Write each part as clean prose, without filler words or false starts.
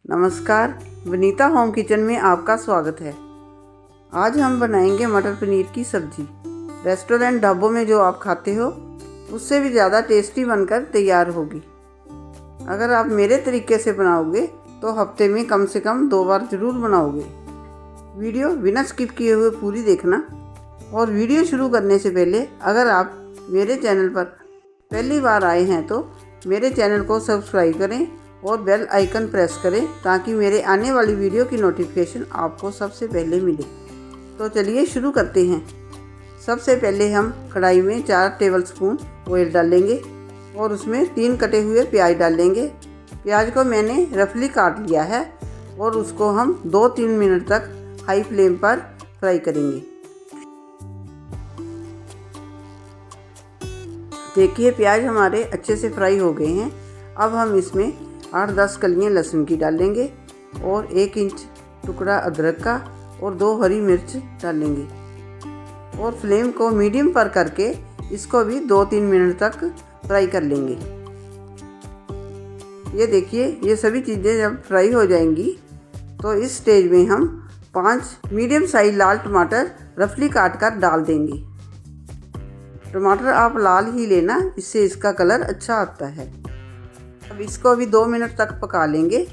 नमस्कार, Vanita home kitchen में आपका स्वागत है। आज हम बनाएंगे मटर पनीर की सब्जी। रेस्टोरेंट ढाबों में जो आप खाते हो उससे भी ज़्यादा टेस्टी बनकर तैयार होगी। अगर आप मेरे तरीके से बनाओगे तो हफ्ते में कम से कम 2 बार ज़रूर बनाओगे। वीडियो बिना स्किप किए हुए पूरी देखना। और वीडियो शुरू करने से पहले अगर आप मेरे चैनल पर पहली बार आए हैं तो मेरे चैनल को सब्सक्राइब करें और बेल आइकन प्रेस करें ताकि मेरे आने वाली वीडियो की नोटिफिकेशन आपको सबसे पहले मिले। तो चलिए शुरू करते हैं। सबसे पहले हम कढ़ाई में 4 टेबलस्पून ऑयल डालेंगे और उसमें 3 कटे हुए प्याज डालेंगे। प्याज को मैंने रफली काट लिया है और उसको हम 2-3 मिनट तक हाई फ्लेम पर फ्राई करेंगे। देखिए प्याज हमारे अच्छे से फ्राई हो गए हैं। अब हम इसमें 8-10 कलियां लहसुन की डालेंगे और 1 इंच टुकड़ा अदरक का और 2 हरी मिर्च डालेंगे और फ्लेम को मीडियम पर करके इसको भी 2-3 मिनट तक फ्राई कर लेंगे। ये देखिए ये सभी चीज़ें जब फ्राई हो जाएंगी तो इस स्टेज में हम 5 मीडियम साइज लाल टमाटर रफली काट कर डाल देंगे। टमाटर आप लाल ही लेना, इससे इसका कलर अच्छा आता है। अब इसको भी 2 मिनट तक पका लेंगे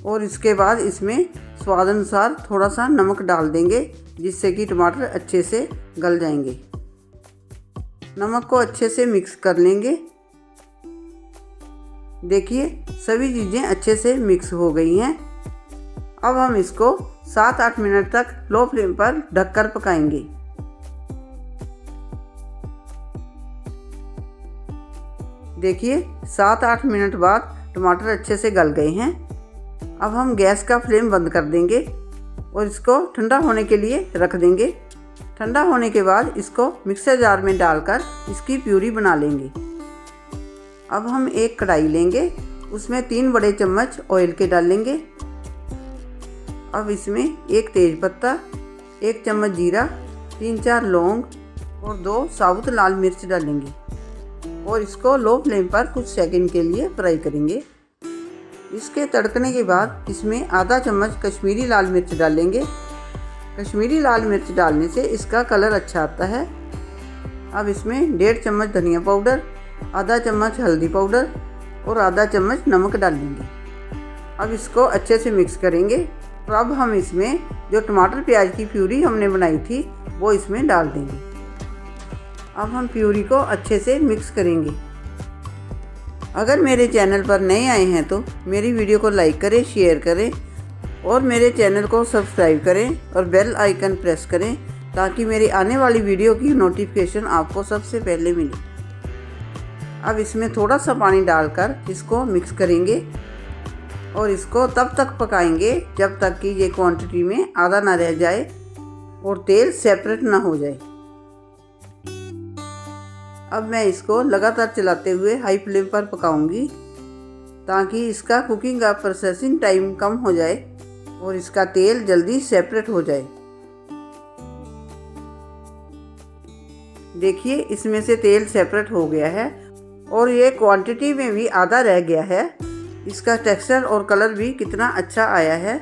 और इसके बाद इसमें स्वाद अनुसार थोड़ा सा नमक डाल देंगे जिससे कि टमाटर अच्छे से गल जाएंगे। नमक को अच्छे से मिक्स कर लेंगे। देखिए सभी चीज़ें अच्छे से मिक्स हो गई हैं। अब हम इसको 7-8 मिनट तक लो फ्लेम पर ढककर पकाएंगे। देखिए 7-8 मिनट बाद टमाटर अच्छे से गल गए हैं। अब हम गैस का फ्लेम बंद कर देंगे और इसको ठंडा होने के लिए रख देंगे। ठंडा होने के बाद इसको मिक्सर जार में डालकर इसकी प्यूरी बना लेंगे। अब हम एक कढ़ाई लेंगे, उसमें 3 बड़े चम्मच ऑयल के डालेंगे। अब इसमें 1 तेज़पत्ता, 1 चम्मच जीरा, 3-4 लौंग और 2 साबुत लाल मिर्च डालेंगे और इसको लो फ्लेम पर कुछ सेकंड के लिए फ्राई करेंगे। इसके तड़कने के बाद इसमें आधा चम्मच कश्मीरी लाल मिर्च डालेंगे। कश्मीरी लाल मिर्च डालने से इसका कलर अच्छा आता है। अब इसमें 1.5 चम्मच धनिया पाउडर, आधा चम्मच हल्दी पाउडर और आधा चम्मच नमक डालेंगे। अब इसको अच्छे से मिक्स करेंगे। तो अब हम इसमें जो टमाटर प्याज की प्यूरी हमने बनाई थी वो इसमें डाल देंगे। अब हम प्यूरी को अच्छे से मिक्स करेंगे। अगर मेरे चैनल पर नए आए हैं तो मेरी वीडियो को लाइक करें, शेयर करें और मेरे चैनल को सब्सक्राइब करें और बेल आइकन प्रेस करें ताकि मेरी आने वाली वीडियो की नोटिफिकेशन आपको सबसे पहले मिले। अब इसमें थोड़ा सा पानी डालकर इसको मिक्स करेंगे और इसको तब तक पकाएंगे जब तक कि ये क्वांटिटी में आधा ना रह जाए और तेल सेपरेट ना हो जाए। अब मैं इसको लगातार चलाते हुए हाई फ्लेम पर पकाऊंगी ताकि इसका कुकिंग का प्रोसेसिंग टाइम कम हो जाए और इसका तेल जल्दी सेपरेट हो जाए। देखिए इसमें से तेल सेपरेट हो गया है और ये क्वांटिटी में भी आधा रह गया है। इसका टेक्सचर और कलर भी कितना अच्छा आया है।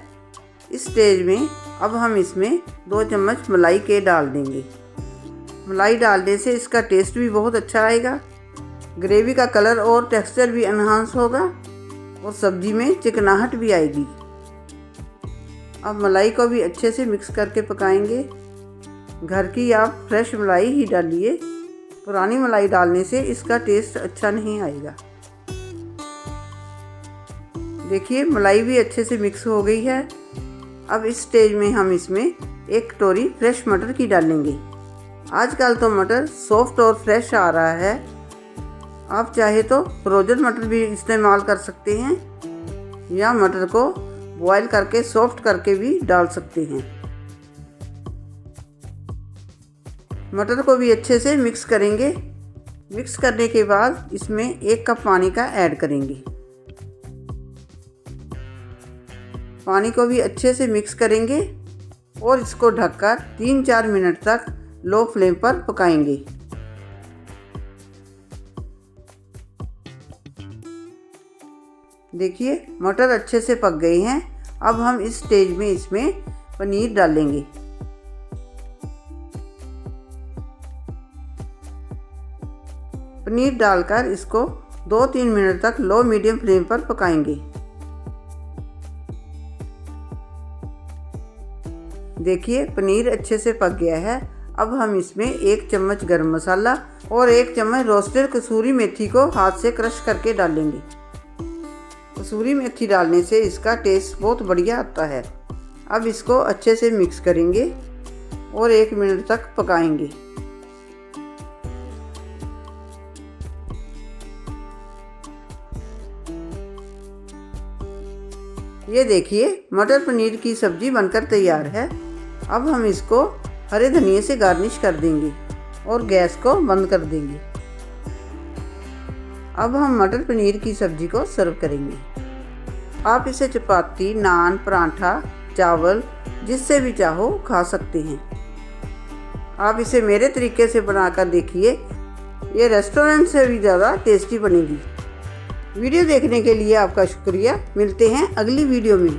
इस स्टेज में अब हम इसमें 2 चम्मच मलाई के डाल देंगे। मलाई डालने से इसका टेस्ट भी बहुत अच्छा आएगा, ग्रेवी का कलर और टेक्सचर भी एनहांस होगा और सब्जी में चिकनाहट भी आएगी। अब मलाई को भी अच्छे से मिक्स करके पकाएंगे। घर की आप फ्रेश मलाई ही डालिए, पुरानी मलाई डालने से इसका टेस्ट अच्छा नहीं आएगा। देखिए मलाई भी अच्छे से मिक्स हो गई है। अब इस स्टेज में हम इसमें 1 कटोरी फ्रेश मटर की डालेंगे। आजकल तो मटर सॉफ्ट और फ्रेश आ रहा है। आप चाहे तो फ्रोजन मटर भी इस्तेमाल कर सकते हैं या मटर को बॉयल करके सॉफ्ट करके भी डाल सकते हैं। मटर को भी अच्छे से मिक्स करेंगे। मिक्स करने के बाद इसमें 1 कप पानी का ऐड करेंगे। पानी को भी अच्छे से मिक्स करेंगे और इसको ढककर 3-4 मिनट तक लो फ्लेम पर पकाएंगे। देखिए मटर अच्छे से पक गए हैं। अब हम इस स्टेज में इसमें पनीर डालेंगे। पनीर डालकर इसको 2-3 मिनट तक लो मीडियम फ्लेम पर पकाएंगे। देखिए पनीर अच्छे से पक गया है। अब हम इसमें 1 चम्मच गरम मसाला और 1 चम्मच रोस्टेड कसूरी मेथी को हाथ से क्रश करके डालेंगे। कसूरी मेथी डालने से इसका टेस्ट बहुत बढ़िया आता है। अब इसको अच्छे से मिक्स करेंगे और 1 मिनट तक पकाएंगे। ये देखिए मटर पनीर की सब्ज़ी बनकर तैयार है। अब हम इसको हरे धनिए से गार्निश कर देंगे और गैस को बंद कर देंगे। अब हम मटर पनीर की सब्ज़ी को सर्व करेंगे। आप इसे चपाती, नान, पराठा, चावल जिससे भी चाहो खा सकते हैं। आप इसे मेरे तरीके से बनाकर देखिए, ये रेस्टोरेंट से भी ज़्यादा टेस्टी बनेगी। वीडियो देखने के लिए आपका शुक्रिया। मिलते हैं अगली वीडियो में।